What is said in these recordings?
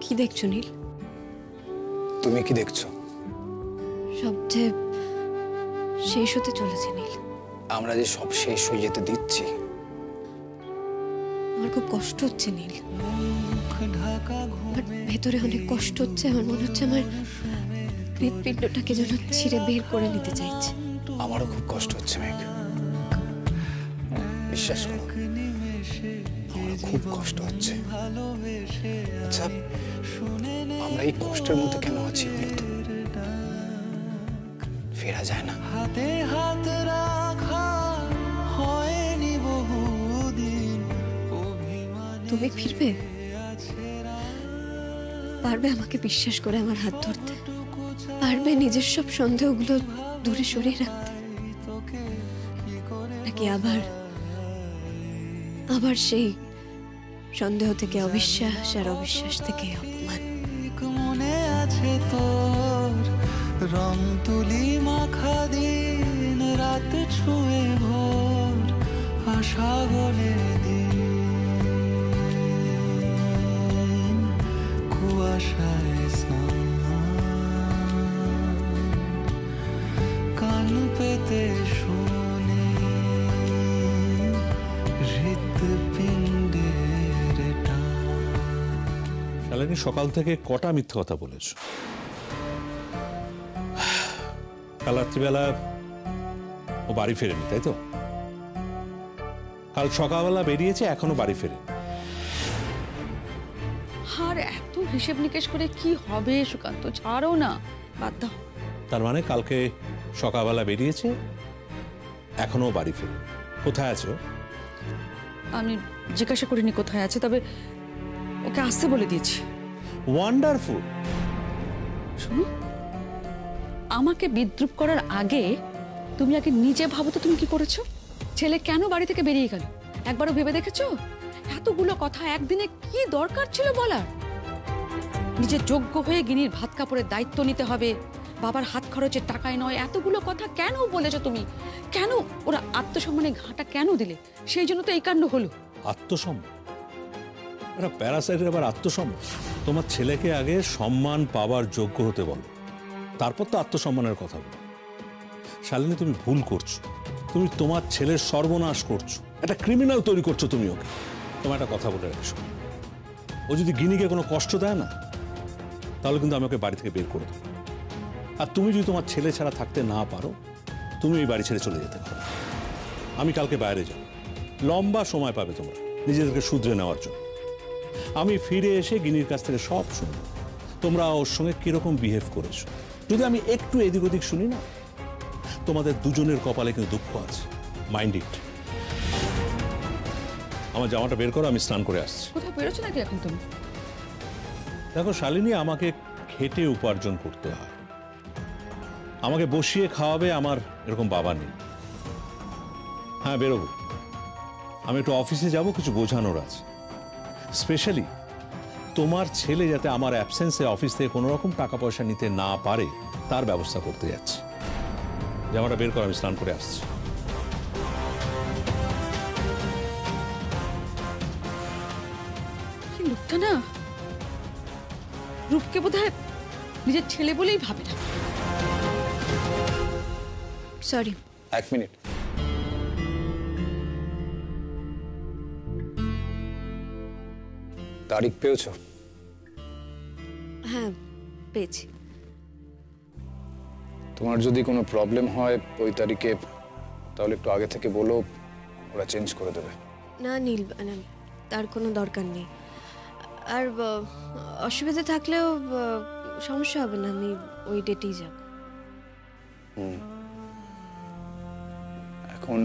কি দেখছো নীল? তুমি কি দেখছো? সব যে শেষ হতে চলেছে নীল। আমরা যে সব শেষ হয়ে যেতে দিচ্ছি। আমার খুব কষ্ট হচ্ছে নীল। আমার ভেতরে অনেক কষ্ট হচ্ছে। আমার মনে হচ্ছে আমার হৃৎপিণ্ডটাকে যেন ছিঁড়ে বের করে নিতে চাইছে। আমারও খুব কষ্ট হচ্ছে মেঘ, বিশ্বাস করো, আমারও খুব কষ্ট হচ্ছে। আচ্ছা, আমরা এই কষ্টের মধ্যে কেন আছি বলতো? ফেরা যায় না। হাতে হাত রাখা হয়নি বহুদিন। তুমি ফিরবে? পারবে আমাকে বিশ্বাস করে আমার হাত ধরতে? পারবে নিজের সব সন্দেহগুলো দূরে সরিয়ে রাখতে? নাকি আবার সেই সন্দেহ থেকে অবিশ্বাস, আর অবিশ্বাস থেকে অপমান? মনে আছে তোর রং তুলি মাখা দিন, রাত ছুঁয়ে ভোর আশা গলে দিন, কুয়াশায় স্নান, কান পেতে শুনি হৃৎপিণ্ডের টান। শালিনী, সকাল থেকে কটা মিথ্যা কথা বলেছ? কাল রাত্রিবেলা ও বাড়ি ফেরেনি, তাই তো? কাল সকালবেলা বেরিয়েছে, এখনো বাড়ি ফেরেনি। আর এত হিসেব নিকেশ করে কি হবে সুকান্ত? ছাড়ো না, বাদ দাও। তার মানে কালকে সকালবেলা বেরিয়েছে, এখনো বাড়ি ফেরেনি। কোথায় আছে ও? আমি জিজ্ঞাসা করিনি কোথায় আছে, তবে ওকে আসতে বলে দিয়েছি। ওয়ান্ডারফুল। শোনো, আমাকে বিদ্রুপ করার আগে তুমি আগে নিজে ভাবো তো তুমি কি করেছো। ছেলে কেন বাড়ি থেকে বেরিয়ে গেল একবারও ভেবে দেখেছো? এতগুলো কথা একদিনে কি দরকার ছিল বলার? নিজের যোগ্য হয়ে গিনির ভাত কাপড়ের দায়িত্ব নিতে হবে, বাবার হাত খরচের টাকায় নয়, এতগুলো কথা কেন বলেছো তুমি? কেন ওরা আত্মসম্মানে ঘাটা কেন দিলে? সেই জন্য তো এই কাণ্ড হলো। আত্মসম্মান? এটা প্যারাসাইটের আবার আত্মসম্মান? তোমার ছেলেকে আগে সম্মান পাওয়ার যোগ্য হতে বলো, তারপর তো আত্মসম্মানের কথা বলো। শালিনী, তুমি ভুল করছো। তুমি তোমার ছেলের সর্বনাশ করছো, একটা ক্রিমিনাল তৈরি করছো তুমি ওকে। তোমার একটা কথা বলে রাখছো, ও যদি গিনিকে কোনো কষ্ট দেয় না, তাহলে কিন্তু আমি ওকে বাড়ি থেকে বের করে দেবো। আর তুমি যদি তোমার ছেলে ছাড়া থাকতে না পারো, তুমি এই বাড়ি ছেড়ে চলে যেতে পারো। আমি কালকে বাইরে যাব, লম্বা সময় পাবে তোমরা নিজেদেরকে শুধরে নেওয়ার জন্য। আমি ফিরে এসে গিনির কাছ থেকে সব শুনবো, তোমরা ওর সঙ্গে কিরকম বিহেভ করেছো। যদি আমি একটু এদিক ওদিক শুনি না, তোমাদের দুজনের কপালে কিন্তু দুঃখ আছে। Mind it. আমার জামাটা বের করো, আমি স্নান করে আসছি। কোথাও বেরোছো নাকি এখন তুমি? দেখো শালিনী, আমাকে খেটে উপার্জন করতে হয়, আমাকে বসিয়ে খাওয়াবে আমার এরকম বাবা নেই। হ্যাঁ, বেরোবো। আমি একটু অফিসে যাব, কিছু বোঝানোর আছে। স্পেশালি তোমার ছেলে যাতে আমার অ্যাবসেন্সে অফিস থেকে কোনো রকম টাকা পয়সা নিতে না পারে, তার ব্যবস্থা করতে যাচ্ছি। জামাটা বের করে আমি স্নান করে আসছি। লোকটা না রূপকে বোধহয় নিজের ছেলে বলেই ভাবে না। সরি। 1 মিনিট। তারিখ পেয়েছো? হ্যাঁ, পেয়েছি। তোমার যদি কোনো প্রবলেম হয় ওই তারিখে, তাহলে একটু আগে থেকে বলো, ওরা চেঞ্জ করে দেবে। না নীল, তার কোনো দরকার নেই। আর অসুবিধা থাকলেও সমস্যা হবে না, আমি ওই ডেটেই যাব। এখন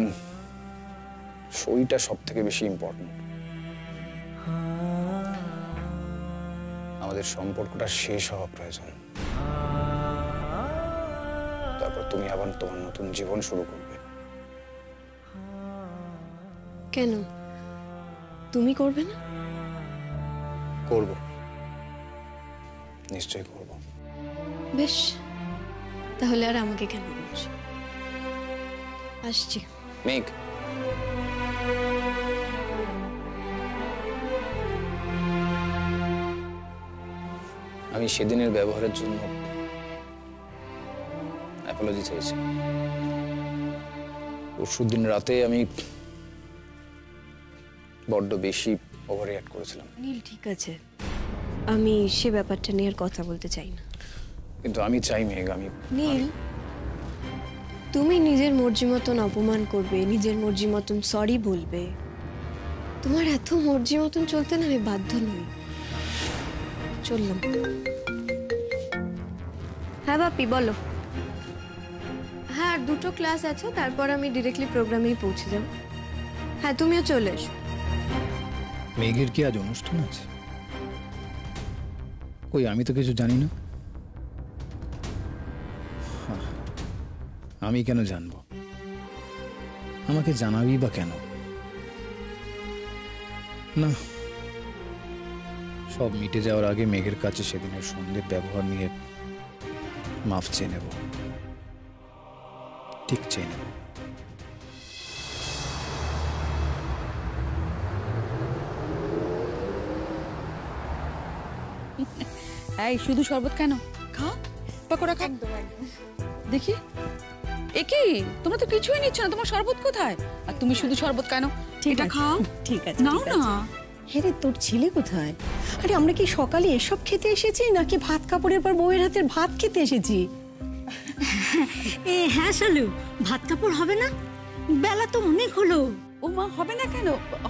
সইটা সব থেকে বেশি ইম্পর্টেন্ট। আমাদের সম্পর্কটা শেষ হওয়া প্রয়োজন, তারপর তুমি আবার তোমার নতুন জীবন শুরু করবে। কেন, তুমি করবে না? করব, নিশ্চয়ই করব। বেশ, তাহলে আর আমাকে কেন বলছো? আসছি। মেঘ, আমি সেদিনের ব্যবহারের জন্য অ্যাপোলজি চাইছি। পরশুদিন রাতে আমি বড্ড বেশি ওভার রিঅ্যাক্ট করেছিলাম। নীল ঠিক আছে, আমি সে ব্যাপারটা নিয়ে আর কথা বলতে চাই না। কিন্তু আমি চাই মেঘ, আমি নীল, তুমি নিজের মর্জি মতন অপমান করবে, নিজের মর্জি মতন সরি বলবে, তোমার এত মর্জি মতন চলতে না আমি বাধ্য নই। চললাম। হ্যাঁ বাপি বলো। হ্যাঁ, আর 2টো ক্লাস আছে, তারপর আমি ডিরেক্টলি প্রোগ্রামেই পৌঁছে যাব। হ্যাঁ, তুমিও চলে এসো। মেঘের কি আজ অনুষ্ঠান আছে? কই, আমি তো কিছু জানি না। আমি কেন জানবো? আমাকে জানাবি বা কেন? না, সব মিটে যাওয়ার আগে মেঘের কাছে সেদিনের সন্ধ্যের ব্যবহার নিয়ে মাফ চেয়ে নেব। ঠিক চেয়ে নেব। এই শুধু শরবত কেন? খাও, পকোড়া খাও। দেখি, এ কি, তোমরা তো কিছুই নিচ্ছ না, তোমার শরবত কোথায়? আর তুমি শুধু শরবত কেন? এটা খাও। ঠিক আছে, নাও না। হ্যাঁ রে, তোর ছেলে কোথায়? আরে আমরা কি সকালে এসব খেতে এসেছি নাকি ভাত কাপড়ের পর বউয়ের হাতের ভাত খেতে এসেছি? হ্যাঁ শালু, ভাত কাপড় হবে না? বেলা তো অনেক হলো। ও মা, হবে না কেন?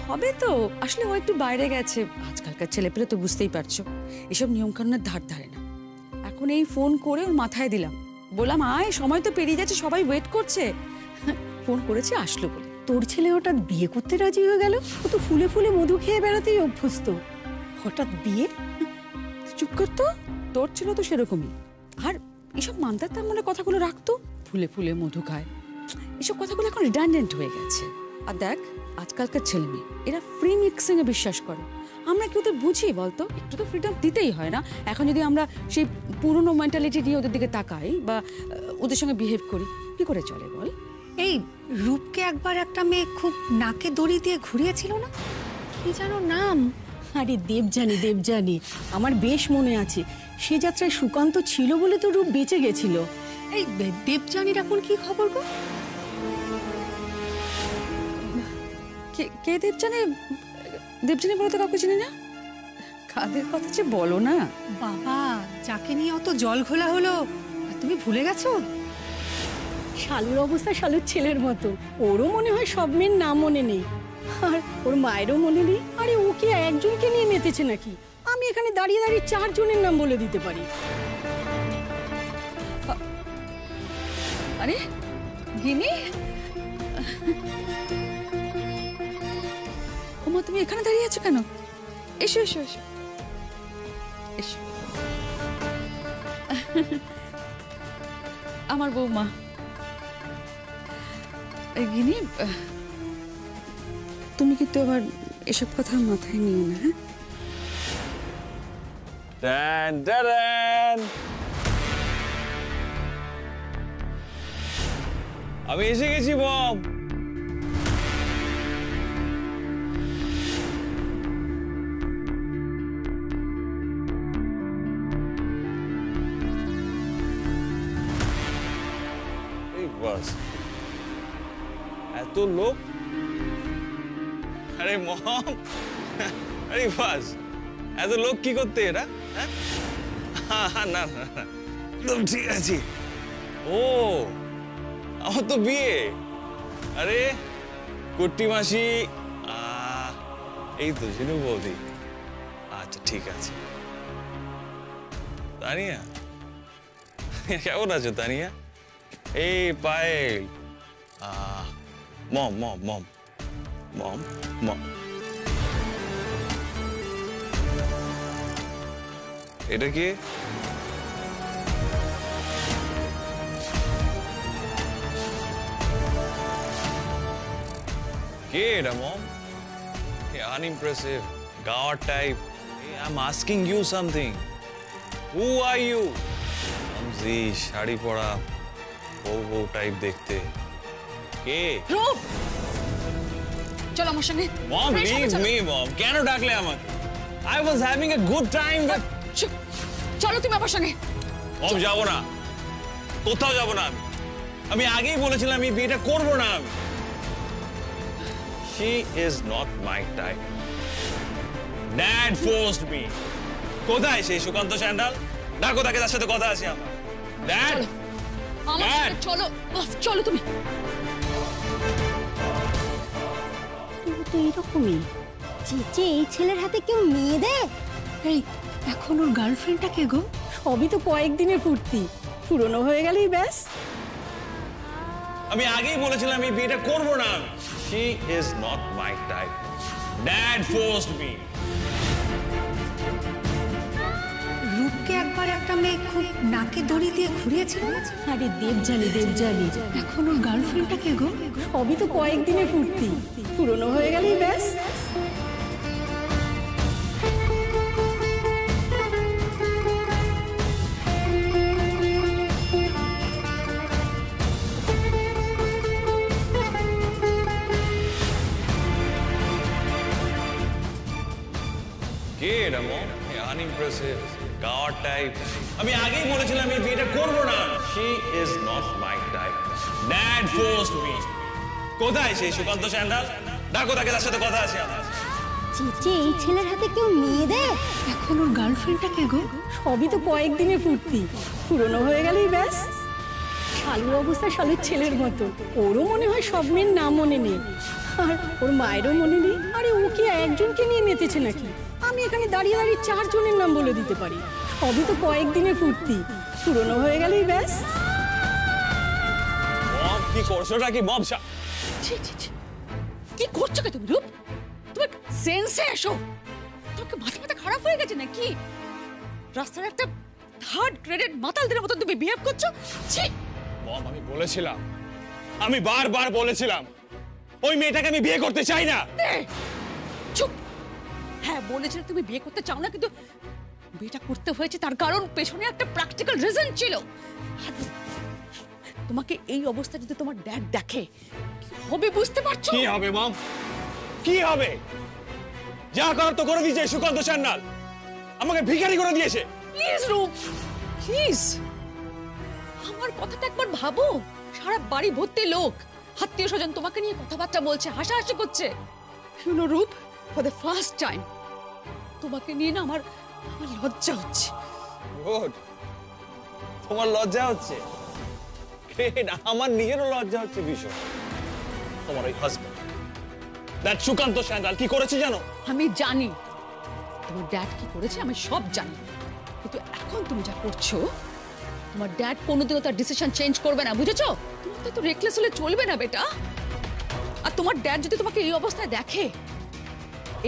হবে তো। আসলে ও একটু বাইরে গেছে। আজকালকার ছেলেপেলে তো বুঝতেই পারছো, এসব নিয়মকানুনের ধার ধারে না। এখন এই ফোন করে ওর মাথায় দিলাম, বললাম আয়, সময় তো পেরিয়ে যাচ্ছে, সবাই ওয়েট করছে। ফোন করেছে, আসলো বলে। তোর ছেলে হঠাৎ বিয়ে করতে রাজি হয়ে গেল? ও তো ফুলে ফুলে মধু খেয়ে বেড়াতেই অভ্যস্ত, হঠাৎ বিয়ে? চুপ করতো, তোর ছিল তো সেরকমই। আর এসব মানতার তার মনে কথাগুলো রাখতো, ফুলে ফুলে মধু খায়, এসব কথাগুলো এখন রিডান্ডেন্ট হয়ে গেছে। আর দেখ, আজকালকার ছেলে মেয়ে এরা ফ্রি মিক্সিং এ বিশ্বাস করে। আমরা কি ওদের বুঝি বলতো? একটু তো ফ্রিডম দিতেই হয় না? এখন যদি আমরা সেই পুরনো মেন্টালিটি নিয়ে ওদের দিকে তাকাই বা ওদের সঙ্গে বিহেভ করি, কি করে চলে বল? এই রূপকে একবার একটা মেয়ে খুব নাকে দড়ি দিয়ে ঘুরিয়েছিল না, কি যেন নাম? আরে দেবযানী, দেবযানী, আমার বেশ মনে আছে। সে যাত্রায় সুকান্ত ছিল বলে তো রূপ বেঁচে গেছিল। এই দেবযানীর এখন কি খবর গো? কে দেবযানী? দেবযানী বলে তো কাউকে চিনি না। কাদের কথা যে বলো না। বাবা, যাকে নিয়ে অত জল ঘোলা হলো, আর তুমি ভুলে গেছো? শালুর অবস্থা শালুর ছেলের মতো, ওরও মনে হয় সব মেয়ের নাম মনে নেই, আর ওর মায়েরও মনে নেই। আরে ও কি একজনকে নিয়ে মেতেছে নাকি? আমি এখানে দাঁড়িয়ে দাঁড়িয়ে 4 জনের নাম বলে দিতে পারি। আরে গিনি, ওমা, তুমি এখানে দাঁড়িয়ে আছো কেন? এসো এসো এসো এসো। আমার বৌমা। গিনি, তুমি কিন্তু আবার এসব কথা মাথায় নিও না। হ্যাঁ, আমি এসে গেছি বম। এত লোক, আরে মম, আরে বাস, এত লোক কি করতে এরা? না না না, একদম ঠিক আছে। ও, আমার তো বিয়ে। আরে কুট্টি মাসি, এই তো জিনু বৌদি। আচ্ছা ঠিক আছে। তানিয়া, কেমন আছো তানিয়া? এই পায়েল, মম মম মম মম মম। এটা কি? কে এটা মম? Unimpressive, গাওয়ার type. I'm asking you something. Who are you? আমজি, শাড়ি পরা, বউ বউ টাইপ দেখতে। কে? রূপ, চল আমার সঙ্গে। মম, লিভ মি মম। কেন ডাকলে আমাকে? I was having a good time but চলো তুমি আমার সঙ্গে। মম যাবো না, কোথাও যাবো না। আমি আগেই বলেছিলাম আমি বিয়েটা করবো না। আমি She is not my type. Dad forced me. কোথায় সেই সুকান্ত স্যান্ডাল? ডাকো তাকে, তার সাথে কথা আছে আমার। Dad, আমার সঙ্গে চলো। চলো তুমি। তো এইরকমই চেচে এই ছেলের হাতে কেউ মেয়ে দেয়। এই এখন ওর গার্লফ্রেন্ডটা কে গো? সবই তো কয়েকদিনের ফুর্তি, পুরনো হয়ে গেলেই ব্যাস। আমি আগেই বলেছিলাম আমি বিয়েটা করবো না। She is not my type. Dad forced me. রূপকে একবার একটা মেয়ে খুব নাকে দড়ি দিয়ে ঘুরিয়েছিল না? আরে দেবজানি দেবজানি, এখন ওর গার্লফ্রেন্ডটা কে গো? সবই তো কয়েকদিনের ফুর্তি, পুরনো হয়ে গেলেই ব্যাস। কে এটা মম? আনইমপ্রেসিভ গাওয়ার টাইপ। আমি আগেই বলেছিলাম আমি বিয়েটা করবো না। She is not my type. Dad forced me. কোথায় সেই সুকান্ত স্যান্ডাল? ডাকো তাকে, তার সাথে কথা আছে আমার। চেচে এই ছেলের হাতে কেউ মেয়ে দেয়? এখন ওর গার্লফ্রেন্ডটা কে গো? সবই তো কয়েকদিনের ফুর্তি, পুরনো হয়ে গেলেই ব্যাস। শালুর অবস্থা শালুর ছেলের মতো, ওরও মনে হয় সব মেয়ের নাম মনে নেই, আর ওর মায়েরও মনে নেই। আরে ও কি একজনকে নিয়ে মেতেছে নাকি? আমি এখানে দাঁড়িয়ে দাঁড়িয়ে 4 জনের নাম বলে দিতে পারি। সবই তো কয়েকদিনের ফুর্তি, পুরনো হয়ে গেলেই ব্যাস। মম কি করছোটা কি মম? ছি ছি ছি, কি করছো কে তুমি রূপ? তুমি সেন্সে এসো। তোমাকে মাথা খারাপ হয়ে গেছে নাকি? রাস্তার একটা থার্ড গ্রেডেড মাতালদের মতো তুমি বিহেভ করছো। ছি মম আমি বলেছিলাম, আমি বারবার বলেছিলাম ওই মেয়েটাকে আমি বিয়ে করতে চাই না। চুপ। হ্যাঁ বলেছিলে তুমি বিয়ে করতে চাও না, কিন্তু বিয়েটা করতে হয়েছে তার কারণ পেছনে একটা প্র্যাকটিক্যাল রিজন ছিল। তোমাকে এই অবস্থা যদি তোমার ড্যাড দেখে কি হবে বুঝতে পারছো? কি হবে মম? কি হবে? যা করার তো করে দিয়েছে সুকান্ত স্যান্ডাল, আমাকে ভিখারি করে দিয়েছে। প্লিজ রূপ, প্লিজ আমার কথাটা একবার ভাবো। সারা বাড়ি ভর্তি লোক, আত্মীয় স্বজন তোমাকে নিয়ে কথাবার্তা বলছে, হাসাহাসি করছে। You know, রূপ, for the first time তোমাকে নিয়ে না আমার লজ্জা হচ্ছে। গুড, তোমার লজ্জা হচ্ছে? গ্রেট, আমার নিজেরও লজ্জা হচ্ছে ভীষণ। তোমার ওই হাজবেন্ড দ্যাট সুকান্ত স্যান্ডাল কি করেছে জানো? আমি জানি তোমার ড্যাড কি করেছে, আমি সব জানি। কিন্তু এখন তুমি যা করছো, তোমার ড্যাড কোনোদিনও তার ডিসিশন চেঞ্জ করবে না, বুঝেছো? তুমি তো রেকলেস হলে চলবে না বেটা। আর তোমার ড্যাড যদি তোমাকে এই অবস্থায় দেখে,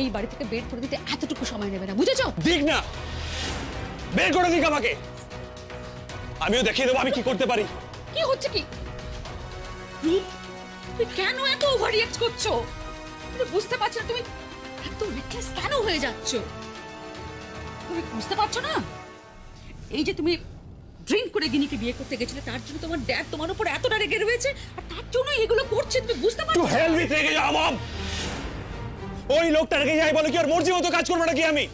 এই বাড়ি থেকে বের করে দিতে এতটুকু সময় নেবে না, বুঝেছো? দিক না, বের করে দিক আমাকে, আমিও দেখিয়ে দেবো আমি কি করতে পারি। কি হচ্ছে কি? রূপ, তুমি কেন এত ওভার রিঅ্যাক্ট করছো? তুমি বুঝতে পারছো না তুমি এত রেকলেস কেন হয়ে যাচ্ছ? তুমি বুঝতে পারছো না এই যে তুমি ড্রিঙ্ক করে গিনিকে বিয়ে করতে গেছিলে, তার জন্য তোমার ড্যাড তোমার উপর এতটা রেগে রয়েছে, আর তার জন্য এগুলো করছে, তুমি বুঝতে পারছো? টু হেল উইথ রেগে যাও মম। ওই লোকটা রেগে যায় বলে কি আর মর্জি মতো কাজ করবো নাকি আমি?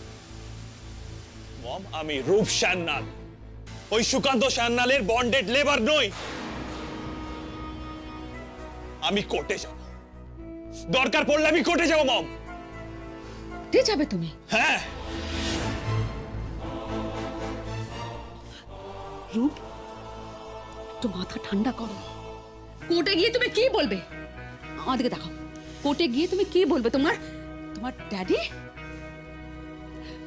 মম আমি রূপ সান্যাল, ওই সুকান্ত সান্যালের বন্ডেড লেবার নই। আমি কোর্টে যাব, দরকার পড়লে আমি কোর্টে যাব মম। কোর্টে যাবে তুমি? হ্যাঁ। রূপ, একটু মাথা ঠান্ডা করো। কোর্টে গিয়ে তুমি কি বলবে? আমাদেরকে দেখাও। কোর্টে গিয়ে তুমি কি বলবে? তোমার ড্যাডি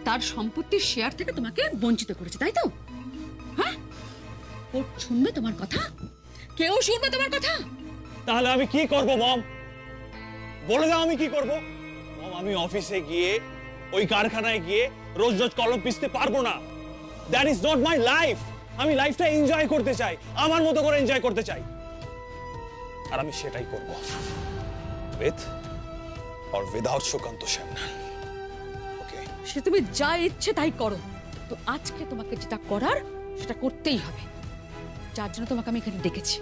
তার সম্পত্তির শেয়ার থেকে তোমাকে বঞ্চিত করেছে, তাই তো? হ্যাঁ, কোর্ট শুনবে তোমার কথা? কেউ শুনবে তোমার কথা? তাহলে আমি কি করব মম? বলে দাও আমি কি করব? মম আমি অফিসে গিয়ে, ওই কারখানায় গিয়ে রোজ রোজ কলম পিষতে পারবো না। That is not my life. আমি লাইফটা এনজয় করতে চাই, আমার মতো করে এনজয় করতে চাই, আর আমি সেটাই করব, with or without Sukanta Sanyal. Okay, সে তুমি যা ইচ্ছে তাই করো, তো আজকে তোমাকে যেটা করার সেটা করতেই হবে, যার জন্য তোমাকে আমি এখানে ডেকেছি।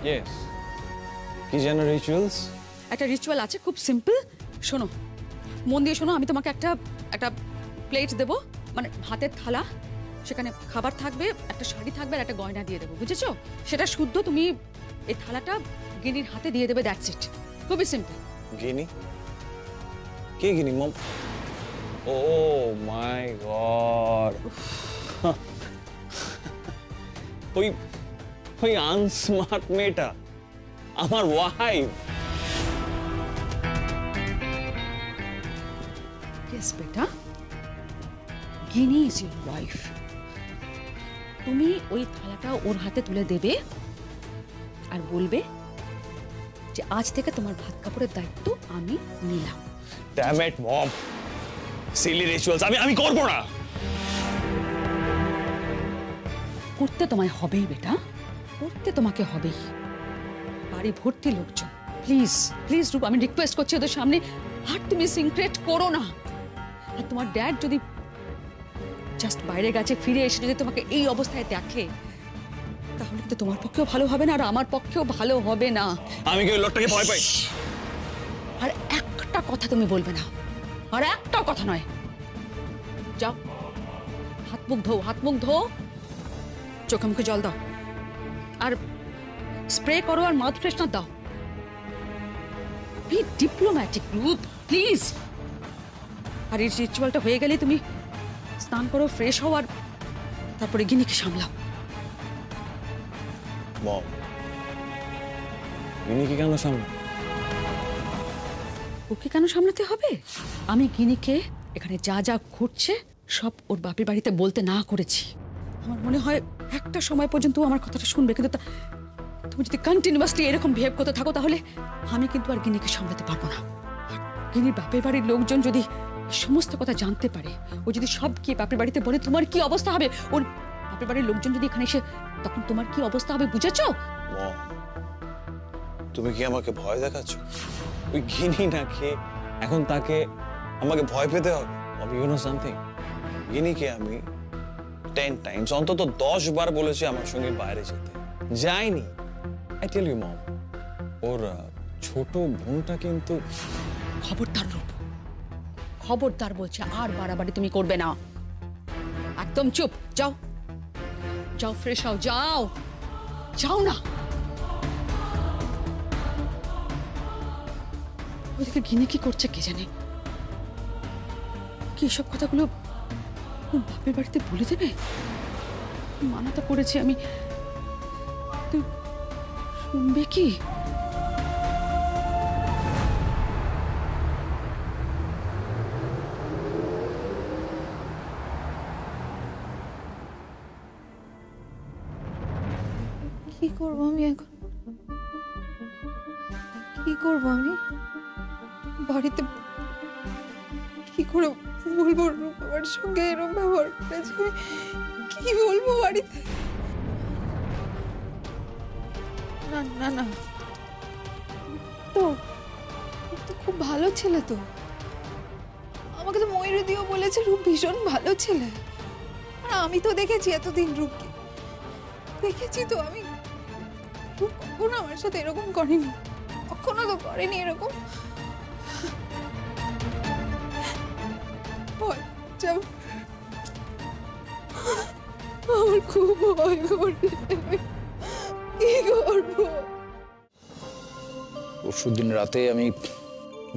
ইয়েস, কি যেন রিচুয়ালস? একটা রিচুয়াল আছে, খুব সিম্পল। শোনো, মন দিয়ে শোনো। আমি তোমাকে একটা প্লেট দেবো, মানে হাতের থালা, সেখানে খাবার থাকবে, একটা শাড়ি থাকবে আর একটা গয়না দিয়ে দেবো, বুঝেছো? সেটা শুদ্ধ তুমি এই থালাটা গিনির হাতে দিয়ে দেবে, দ্যাটস ইট। খুবই সিম্পল। গিনি? কে গিনি মম? ও মাই গড, ওই ওই আনস্মার্ট মেয়েটা আমার ওয়াইফ। ইয়েস বেটা, গিনি ইজ ইউর ওয়াইফ। তুমি ওই থালাটা ওর হাতে তুলে দেবে আর বলবে যে আজ থেকে তোমার ভাত কাপড়ের দায়িত্ব আমি নিলাম। Damn it mom, silly rituals আমি করব না। করতে তোমায় হবেই বেটা, করতে তোমাকে হবেই। বাড়ি ভর্তি লোকজন, প্লিজ প্লিজ রূপ, আমি রিকোয়েস্ট করছি ওদের সামনে আর তুমি সিনক্রেট করো না। আর তোমার ড্যাড যদি জাস্ট বাইরে গেছে, ফিরে এসে যদি তোমাকে এই অবস্থায় দেখে, তাহলে কিন্তু তোমার পক্ষেও ভালো হবে না আর আমার পক্ষেও ভালো হবে না। আমি কি ওই লোকটাকে ভয় পাই? আর একটা কথা তুমি বলবে না, আর একটা কথা নয়। যাও, হাত মুখ ধো, হাত মুখ ধো, চোখে মুখে জল দাও আর স্প্রে করো আর মাউথ ফ্রেশনার দাও। বি ডিপ্লোম্যাটিক রূপ, প্লিজ। আর এই রিচুয়ালটা হয়ে গেলে তুমি স্নান করো, ফ্রেশ হও আর তারপরে গিনিকে সামলাও। মম, গিনিকে কেন সামনে? ওকে কেন সামলাতে হবে? আমি গিনিকে এখানে যা যা ঘটছে সব ওর বাপের বাড়িতে বলতে না করেছি। আমার মনে হয় একটা সময় পর্যন্ত ও আমার কথাটা শুনবে, কিন্তু তুমি যদি কন্টিনিউয়াসলি এরকম বিহেভ করতে থাকো তাহলে আমি কিন্তু আর গিনিকে সামলাতে পারবো না। আর গিনির বাপের বাড়ির লোকজন যদি এই সমস্ত কথা জানতে পারে, ও যদি সব গিয়ে বাপের বাড়িতে বলে, তোমার কি অবস্থা হবে? ওর বাপের বাড়ির লোকজন যদি এখানে এসে, তখন তোমার কি অবস্থা হবে বুঝেছো? মম, তুমি কি আমাকে ভয় দেখাচ্ছ? ওই গিনি নাকি এখন তাকে আমাকে ভয় পেতে হবে? ইউ নো সামথিং, গিনিকে আমি 10 টাইমস, অন্তত 10 বার বলেছি আমার সঙ্গে বাইরে যেতে, যাইনি। আই টেল ইউ মম, ওর ছোট বোনটা কিন্তু। খবরদার রূপ, খবরদার বলছে, আর বাড়াবাড়ি তুমি করবে না। একদম চুপ, যাও যাও, ফ্রেশ হও, যাও যাও না। ওদিকে গিনি কি করছে কে জানে, কি সব কথাগুলো ওর বাপের বাড়িতে বলে দেবে? মানা তো করেছি আমি, তুই শুনবে কি? কি করব আমি এখন? কি করব আমি বাড়িতে? কি করে বলবো রূপার সঙ্গে এরকম ব্যবহার করেছে? কি বলবো বাড়িতে? না না না, তো তো খুব ভালো ছেলে তো। আমাকে তো ময়ূরীদিও বলেছে রূপ ভীষণ ভালো ছেলে। আর আমি তো দেখেছি এতদিন রূপকে, দেখেছি তো আমি। রূপ কখনো আমার সাথে এরকম করেনি, কখনো তো করেনি এরকম। আমার খুব ভয় করছে, কি করবো? পরশুদিন রাতে আমি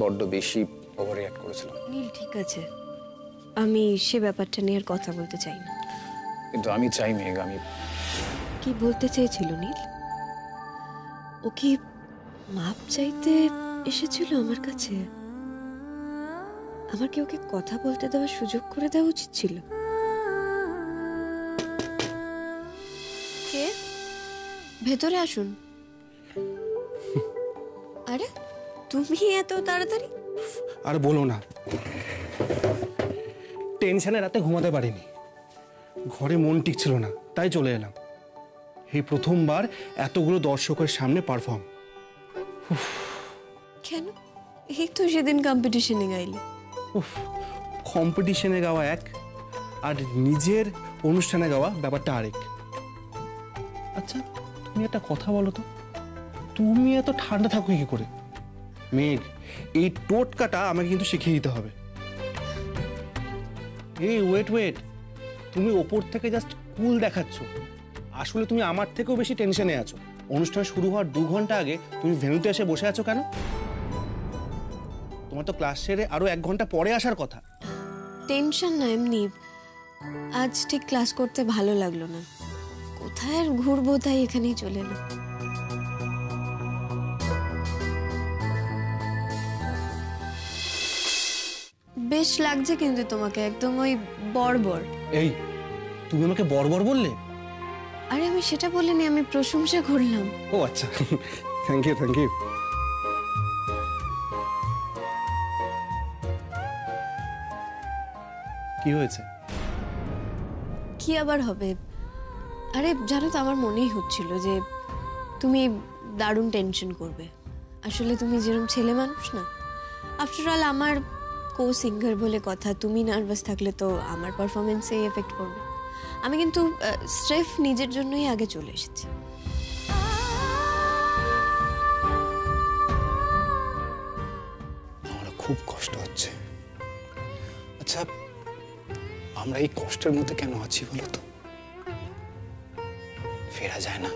বড্ড বেশি ওভার রিঅ্যাক্ট করেছিলাম। নীল ঠিক আছে, আমি সে ব্যাপারটা নিয়ে আর কথা বলতে চাই না। কিন্তু আমি চাই মেঘ, আমি কি বলতে চেয়েছিল নীল? ও কি মাপ চাইতে এসেছিল আমার কাছে? আমার কি ওকে কথা বলতে দেওয়ার সুযোগ করে দেওয়া উচিত ছিল? কে? ভেতরে আসুন। আরে তুমি এত তাড়াতাড়ি? আর বলো না, টেনশনে রাতে ঘুমাতে পারিনি, ঘরে মন টিকছিল না, তাই চলে এলাম। এই প্রথমবার এতগুলো দর্শকের সামনে পারফর্ম। কেন? এই তো সেদিন কম্পিটিশনে গাইলে। কম্পিটিশনে গাওয়া এক, আর নিজের অনুষ্ঠানে গাওয়া ব্যাপারটা আরেক। আচ্ছা তুমি একটা কথা বলো তো, তুমি এত ঠান্ডা থাকো কি করে? মেঘ, এই টোটকাটা আমাকে কিন্তু শিখিয়ে দিতে হবে। এই ওয়েট ওয়েট, তুমি ওপর থেকে জাস্ট কুল দেখাচ্ছ, আসলে তুমি আমার থেকেও বেশি টেনশনে আছো। অনুষ্ঠান শুরু হওয়ার 2 ঘন্টা আগে তুমি ভেন্যুতে এসে বসে আছো কেন? তোমার তো ক্লাস সেরে আরো 1 ঘন্টা পরে আসার কথা। টেনশন না, এমনি আজ ঠিক ক্লাস করতে ভালো লাগলো না। কোথায় আর ঘুরবো, তাই এখানেই চলে এলাম। বেশ লাগছে কিন্তু তোমাকে, একদম ওই বর্বর। এই, তুমি আমাকে বর্বর বললে? আরে আমি সেটা বলিনি, আমি প্রশংসা করলাম। ও আচ্ছা, থ্যাংক ইউ থ্যাংক ইউ। কি হয়েছে? কি আবার হবে? আরে জানো তো, আমার মনেই হচ্ছিল যে তুমি দারুণ টেনশন করবে। আসলে তুমি যেরকম ছেলে মানুষ না, আফটার অল আমার কো সিঙ্গার বলে কথা, তুমি নার্ভাস থাকলে তো আমার পারফরমেন্সে এফেক্ট করবে। আমি কিন্তু স্রেফ নিজের জন্যই আগে চলে এসেছি। আমার খুব কষ্ট হচ্ছে। আচ্ছা, আমরা এই কষ্টের মধ্যে কেন আছি বলো তো? ফেরা যায় না।